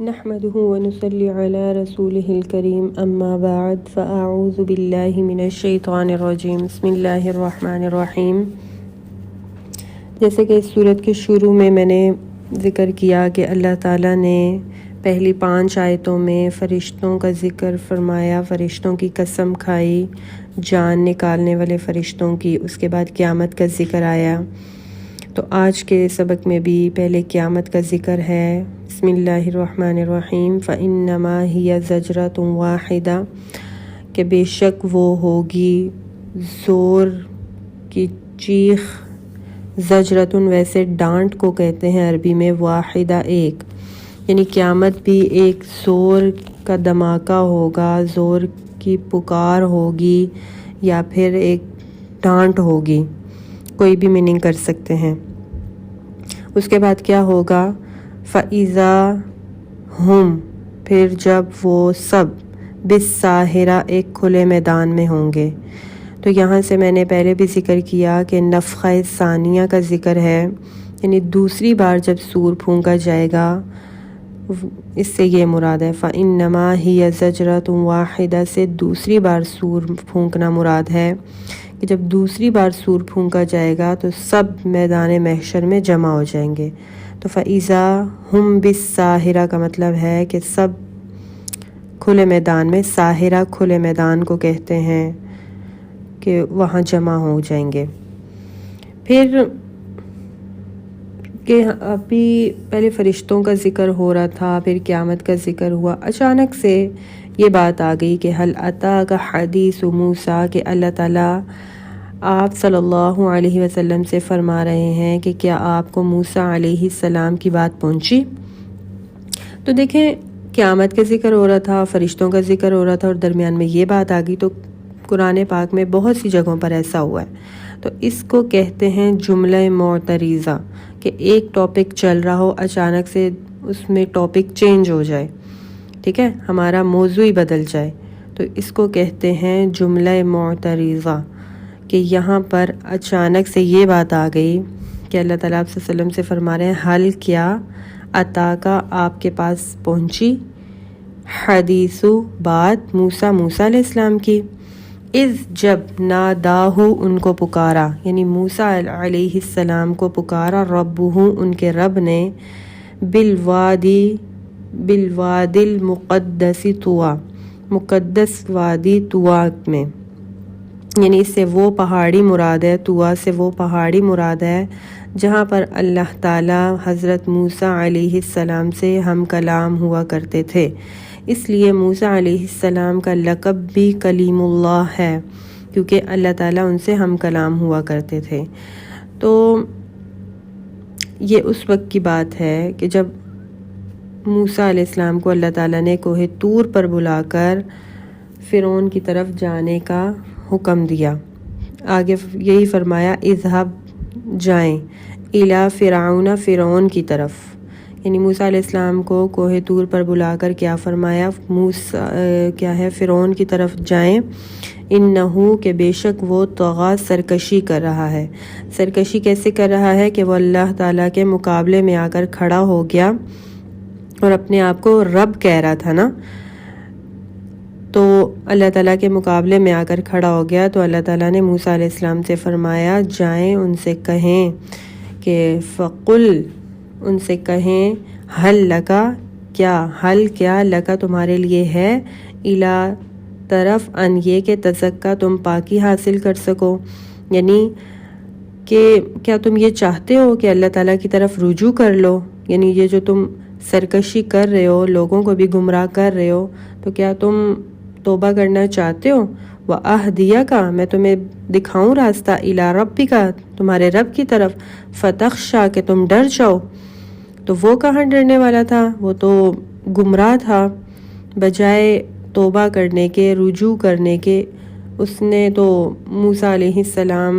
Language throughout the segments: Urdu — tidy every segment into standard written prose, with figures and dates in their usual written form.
نحمده ونصلي على رسوله الكريم اما بعد فاعوذ بالله من الشیطان الرجیم بسم اللہ الرحمن الرحیم۔ جیسے کہ اس صورت کے شروع میں نے ذکر کیا کہ اللہ تعالیٰ نے پہلی 5 آیتوں میں فرشتوں کا ذکر فرمایا، فرشتوں کی قسم کھائی، جان نکالنے والے فرشتوں کی، اس کے بعد قیامت کا ذکر آیا۔ تو آج کے سبق میں بھی پہلے قیامت کا ذکر ہے۔ بسم اللہ الرحمن الرحیم۔ فَإِنَّمَا هِيَ زَجْرَةٌ وَاحِدَةٌ، کہ بے شک وہ ہوگی زور کی چیخ، زجرتن ویسے ڈانٹ کو کہتے ہیں عربی میں، واحدہ ایک، یعنی قیامت بھی ایک زور کا دھماکہ ہوگا، زور کی پکار ہوگی یا پھر ایک ڈانٹ ہوگی، کوئی بھی میننگ کر سکتے ہیں۔ اس کے بعد کیا ہوگا؟ فَإِذَا ہم، پھر جب وہ سب بِالسَّاہرَہ، ایک کھلے میدان میں ہوں گے۔ تو یہاں سے میں نے پہلے بھی ذکر کیا کہ نفخہ ثانیہ کا ذکر ہے، یعنی دوسری بار جب سور پھونکا جائے گا، اس سے یہ مراد ہے۔ فَإِنَّمَا هِيَ زَجْرَةٌ وَاحِدَةٌ سے دوسری بار سور پھونکنا مراد ہے کہ جب دوسری بار سور پھونکا جائے گا تو سب میدان محشر میں جمع ہو جائیں گے۔ تو فَإِذَا هُمْ بِالسَّاہرَہ کا مطلب ہے کہ سب کھلے میدان میں، ساہرہ کھلے میدان کو کہتے ہیں، کہ وہاں جمع ہو جائیں گے۔ پھر کہ ابھی پہلے فرشتوں کا ذکر ہو رہا تھا، پھر قیامت کا ذکر ہوا، اچانک سے یہ بات آ گئی کہ حل اتاک حدیث موسیٰ، کہ اللہ تعالیٰ آپ صلی اللہ علیہ وسلم سے فرما رہے ہیں کہ کیا آپ کو موسیٰ علیہ السلام کی بات پہنچی؟ تو دیکھیں، قیامت کا ذکر ہو رہا تھا، فرشتوں کا ذکر ہو رہا تھا، اور درمیان میں یہ بات آ گئی۔ تو قرآن پاک میں بہت سی جگہوں پر ایسا ہوا ہے، تو اس کو کہتے ہیں جملہ معترضہ، کہ ایک ٹاپک چل رہا ہو، اچانک سے اس میں ٹاپک چینج ہو جائے، ٹھیک ہے، ہمارا موضوع ہی بدل جائے، تو اس کو کہتے ہیں جملہ معترضہ۔ کہ یہاں پر اچانک سے یہ بات آ گئی کہ اللہ تعالیٰ صلی اللہ علیہ وسلم سے فرما رہے ہیں، حل کیا عطا کا آپ کے پاس پہنچی، حدیث بات موسیٰ علیہ السلام کی، اذ جب ناداہو ان کو پکارا، یعنی موسیٰ علیہ السلام کو پکارا، ربہو ان کے رب نے، بالوادی المقدس طویٰ، مقدس وادی طویٰ میں، یعنی اس سے وہ پہاڑی مراد ہے، طویٰ سے وہ پہاڑی مراد ہے جہاں پر اللہ تعالیٰ حضرت موسیٰ علیہ السلام سے ہم کلام ہوا کرتے تھے۔ اس لیے موسیٰ علیہ السلام کا لقب بھی کلیم اللہ ہے، کیونکہ اللہ تعالیٰ ان سے ہم کلام ہوا کرتے تھے۔ تو یہ اس وقت کی بات ہے کہ جب موسیٰ علیہ السلام کو اللہ تعالیٰ نے کوہ طور پر بلا کر فرعون کی طرف جانے کا حکم دیا۔ آگے یہی فرمایا، اذهب، جائیں، الی فرعون، فرعون کی طرف، یعنی موسیٰ علیہ السلام کو کوہ طور پر بلا کر کیا فرمایا، کیا ہے، فرعون کی طرف جائیں، انہو، کہ بے شک وہ طغیٰ، سرکشی کر رہا ہے۔ سرکشی کیسے کر رہا ہے؟ کہ وہ اللہ تعالیٰ کے مقابلے میں آ کر کھڑا ہو گیا اور اپنے آپ کو رب کہہ رہا تھا نا، تو اللہ تعالیٰ کے مقابلے میں آ کر کھڑا ہو گیا۔ تو اللہ تعالیٰ نے موسیٰ علیہ السلام سے فرمایا، جائیں، ان سے کہیں کہ فقل، ان سے کہیں، حل لکا، کیا، حل کیا، لکا تمہارے لیے ہے، الا طرف، ان یہ کہ تزکا تم پاکی حاصل کر سکو، یعنی کہ کیا تم یہ چاہتے ہو کہ اللہ تعالیٰ کی طرف رجوع کر لو، یعنی یہ جو تم سرکشی کر رہے ہو، لوگوں کو بھی گمراہ کر رہے ہو، تو کیا تم توبہ کرنا چاہتے ہو؟ وَأَهْدِيَكَ، میں تمہیں دکھاؤں راستہ، إِلَىٰ رَبِّكَ، تمہارے رب کی طرف، فَتَخْشَىٰ، کہ تم ڈر جاؤ۔ تو وہ کہاں ڈرنے والا تھا، وہ تو گمراہ تھا، بجائے توبہ کرنے کے، رجوع کرنے کے، اس نے تو موسیٰ علیہ السلام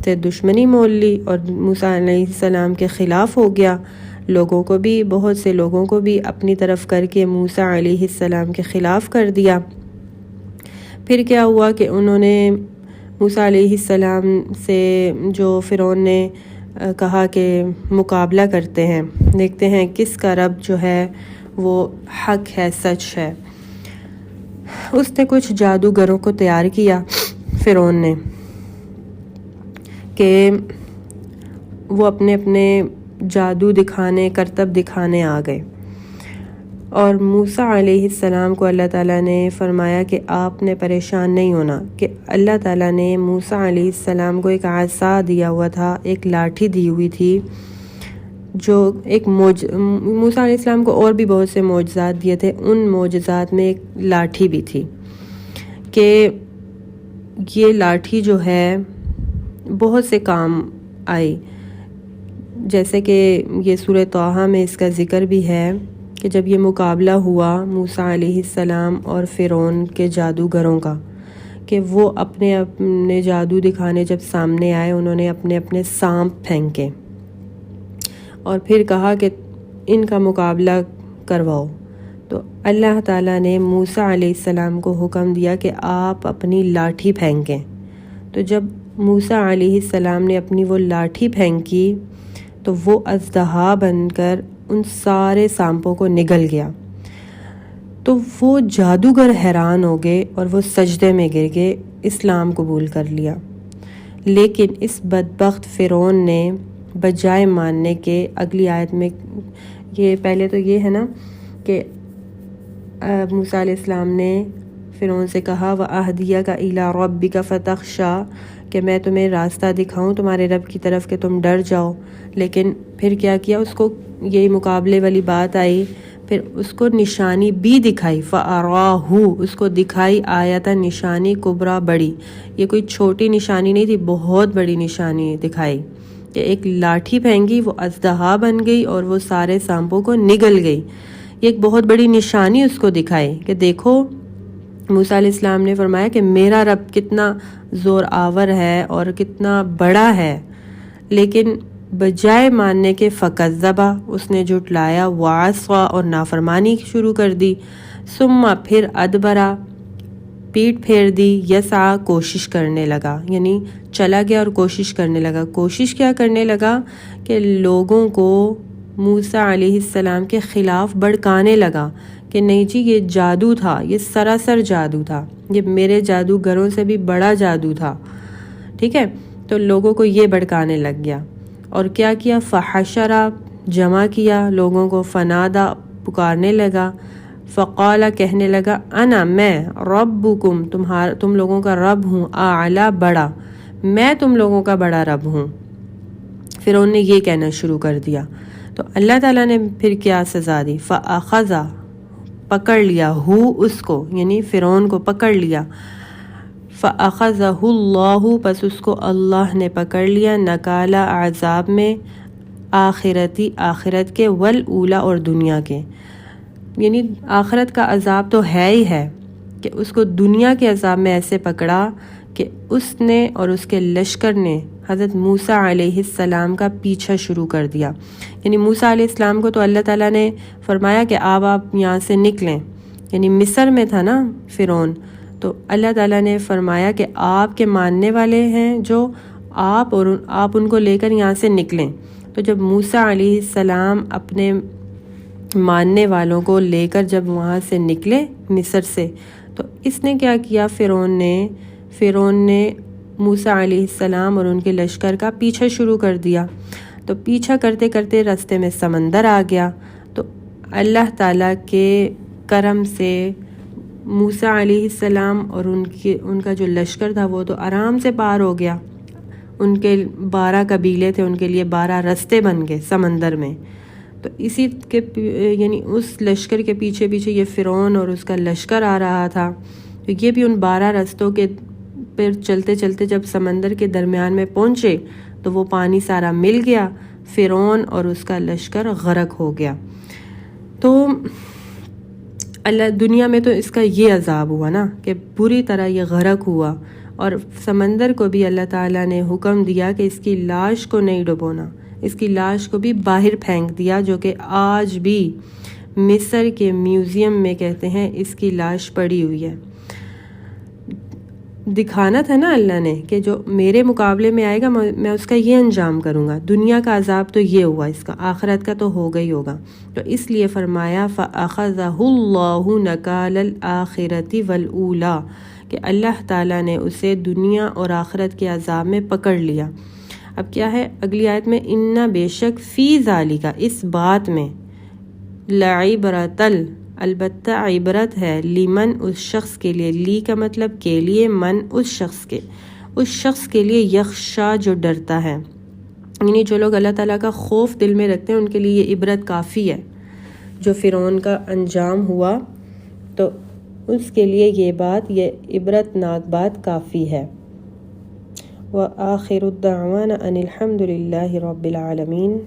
سے دشمنی مول لی اور موسیٰ علیہ السلام کے خلاف ہو گیا، لوگوں کو بھی، بہت سے لوگوں کو بھی اپنی طرف کر کے موسیٰ علیہ السلام کے خلاف کر دیا۔ پھر کیا ہوا کہ انہوں نے موسیٰ علیہ السلام سے، جو فرعون نے کہا کہ مقابلہ کرتے ہیں، دیکھتے ہیں کس کا رب جو ہے وہ حق ہے، سچ ہے۔ اس نے کچھ جادوگروں کو تیار کیا فرعون نے کہ وہ اپنے اپنے جادو دکھانے، کرتب دکھانے آ گئے، اور موسیٰ علیہ السلام کو اللہ تعالیٰ نے فرمایا کہ آپ نے پریشان نہیں ہونا، کہ اللہ تعالیٰ نے موسیٰ علیہ السلام کو ایک عصا دیا ہوا تھا، ایک لاٹھی دی ہوئی تھی، جو ایک موسیٰ علیہ السلام کو اور بھی بہت سے معجزات دیے تھے، ان معجزات میں ایک لاٹھی بھی تھی، کہ یہ لاٹھی جو ہے بہت سے کام آئی، جیسے کہ یہ سورہ طٰہٰ میں اس کا ذکر بھی ہے کہ جب یہ مقابلہ ہوا موسیٰ علیہ السلام اور فرعون کے جادوگروں کا، کہ وہ اپنے اپنے جادو دکھانے جب سامنے آئے، انہوں نے اپنے اپنے سانپ پھینکے اور پھر کہا کہ ان کا مقابلہ کرواؤ۔ تو اللہ تعالیٰ نے موسیٰ علیہ السلام کو حکم دیا کہ آپ اپنی لاٹھی پھینکیں۔ تو جب موسیٰ علیہ السلام نے اپنی وہ لاٹھی پھینکی تو وہ اژدہا بن کر ان سارے سانپوں کو نگل گیا۔ تو وہ جادوگر حیران ہو گئے اور وہ سجدے میں گر گئے، اسلام قبول کر لیا۔ لیکن اس بدبخت فرعون نے بجائے ماننے کے، اگلی آیت میں یہ پہلے تو یہ ہے نا کہ موسیٰ علیہ السلام نے فرعون سے کہا وَأَهْدِيَكَ إِلَىٰ رَبِّكَ فَتَخْشَىٰ، کہ میں تمہیں راستہ دکھاؤں تمہارے رب کی طرف کہ تم ڈر جاؤ۔ لیکن پھر کیا کیا، اس کو یہی مقابلے والی بات آئی، پھر اس کو نشانی بھی دکھائی، فَأَرَاهُ، اس کو دکھائی آیتاً، نشانی کبریٰ، بڑی، یہ کوئی چھوٹی نشانی نہیں تھی، بہت بڑی نشانی دکھائی، کہ ایک لاٹھی پھینکی، وہ اژدہا بن گئی اور وہ سارے سانپوں کو نگل گئی۔ یہ ایک بہت بڑی نشانی اس کو دکھائی کہ دیکھو، موسیٰ علیہ السلام نے فرمایا کہ میرا رب کتنا زور آور ہے اور کتنا بڑا ہے، لیکن بجائے ماننے کے فکذبا، اس نے جھٹلایا، وعصا، اور نافرمانی شروع کر دی، ثم، پھر ادبرا، پیٹ پھیر دی، یسعی، کوشش کرنے لگا، یعنی چلا گیا اور کوشش کرنے لگا۔ کوشش کیا کرنے لگا کہ لوگوں کو موسیٰ علیہ السلام کے خلاف بھڑکانے لگا کہ نہیں جی یہ جادو تھا، یہ سراسر جادو تھا، یہ میرے جادوگروں سے بھی بڑا جادو تھا، ٹھیک ہے۔ تو لوگوں کو یہ بھڑکانے لگ گیا، اور کیا کیا، فحشرا، جمع کیا لوگوں کو، فنادا، پکارنے لگا، فقال، کہنے لگا، انا، میں، ربکم، تم لوگوں کا رب ہوں، اعلی، بڑا، میں تم لوگوں کا بڑا رب ہوں۔ فرعون نے یہ کہنا شروع کر دیا۔ تو اللہ تعالیٰ نے پھر کیا سزا دی، فاخذ، پکڑ لیا، اس کو یعنی فرعون کو پکڑ لیا، فاخذہ اللہ، پس اس کو اللہ نے پکڑ لیا، نکالا، عذاب میں، آخرتی، آخرت کے، والاولی، اور دنیا کے، یعنی آخرت کا عذاب تو ہے ہی ہے، کہ اس کو دنیا کے عذاب میں ایسے پکڑا کہ اس نے اور اس کے لشکر نے حضرت موسیٰ علیہ السلام کا پیچھا شروع کر دیا۔ یعنی موسیٰ علیہ السلام کو تو اللہ تعالیٰ نے فرمایا کہ آپ یہاں سے نکلیں، یعنی مصر میں تھا نا فرعون، تو اللہ تعالیٰ نے فرمایا کہ آپ کے ماننے والے ہیں جو، آپ ان کو لے کر یہاں سے نکلیں۔ تو جب موسیٰ علیہ السلام اپنے ماننے والوں کو لے کر جب وہاں سے نکلے مصر سے، تو اس نے کیا کیا، فرعون نے موسیٰ علیہ السلام اور ان کے لشکر کا پیچھا شروع کر دیا۔ تو پیچھا کرتے کرتے راستے میں سمندر آ گیا، تو اللہ تعالیٰ کے کرم سے موسیٰ علیہ السلام اور ان کا جو لشکر تھا وہ تو آرام سے پار ہو گیا۔ ان کے 12 قبیلے تھے، ان کے لیے 12 راستے بن گئے سمندر میں۔ تو اسی کے یعنی اس لشکر کے پیچھے پیچھے یہ فرعون اور اس کا لشکر آ رہا تھا، تو یہ بھی ان 12 راستوں کے پھر چلتے چلتے جب سمندر کے درمیان میں پہنچے تو وہ پانی سارا مل گیا، فرعون اور اس کا لشکر غرق ہو گیا۔ تو اللہ دنیا میں تو اس کا یہ عذاب ہوا نا کہ بری طرح یہ غرق ہوا، اور سمندر کو بھی اللہ تعالیٰ نے حکم دیا کہ اس کی لاش کو نہیں ڈبونا، اس کی لاش کو بھی باہر پھینک دیا، جو کہ آج بھی مصر کے میوزیم میں کہتے ہیں اس کی لاش پڑی ہوئی ہے۔ دکھانا تھا نا اللہ نے کہ جو میرے مقابلے میں آئے گا میں اس کا یہ انجام کروں گا. دنیا کا عذاب تو یہ ہوا, اس کا آخرت کا تو ہوگا ہی ہوگا. تو اس لیے فرمایا فَأَخَذَهُ اللَّهُ نَكَالَ الْآخِرَةِ وَالْأُولَى کہ اللہ تعالیٰ نے اسے دنیا اور آخرت کے عذاب میں پکڑ لیا. اب کیا ہے اگلی آیت میں, اِنَّ بے شک فی ذَلِکَ اس بات میں, لَعِبْرَةً البتہ عبرت ہے, لیمن اس شخص کے لیے, لی کا مطلب کے لیے, من اس شخص کے لیے, یخشا جو ڈرتا ہے, یعنی جو لوگ اللہ تعالیٰ کا خوف دل میں رکھتے ہیں ان کے لیے یہ عبرت کافی ہے. جو فرعون کا انجام ہوا تو اس کے لیے یہ بات, یہ عبرت ناک بات کافی ہے. وآخر الدعوانا ان الحمد للہ رب العالمین.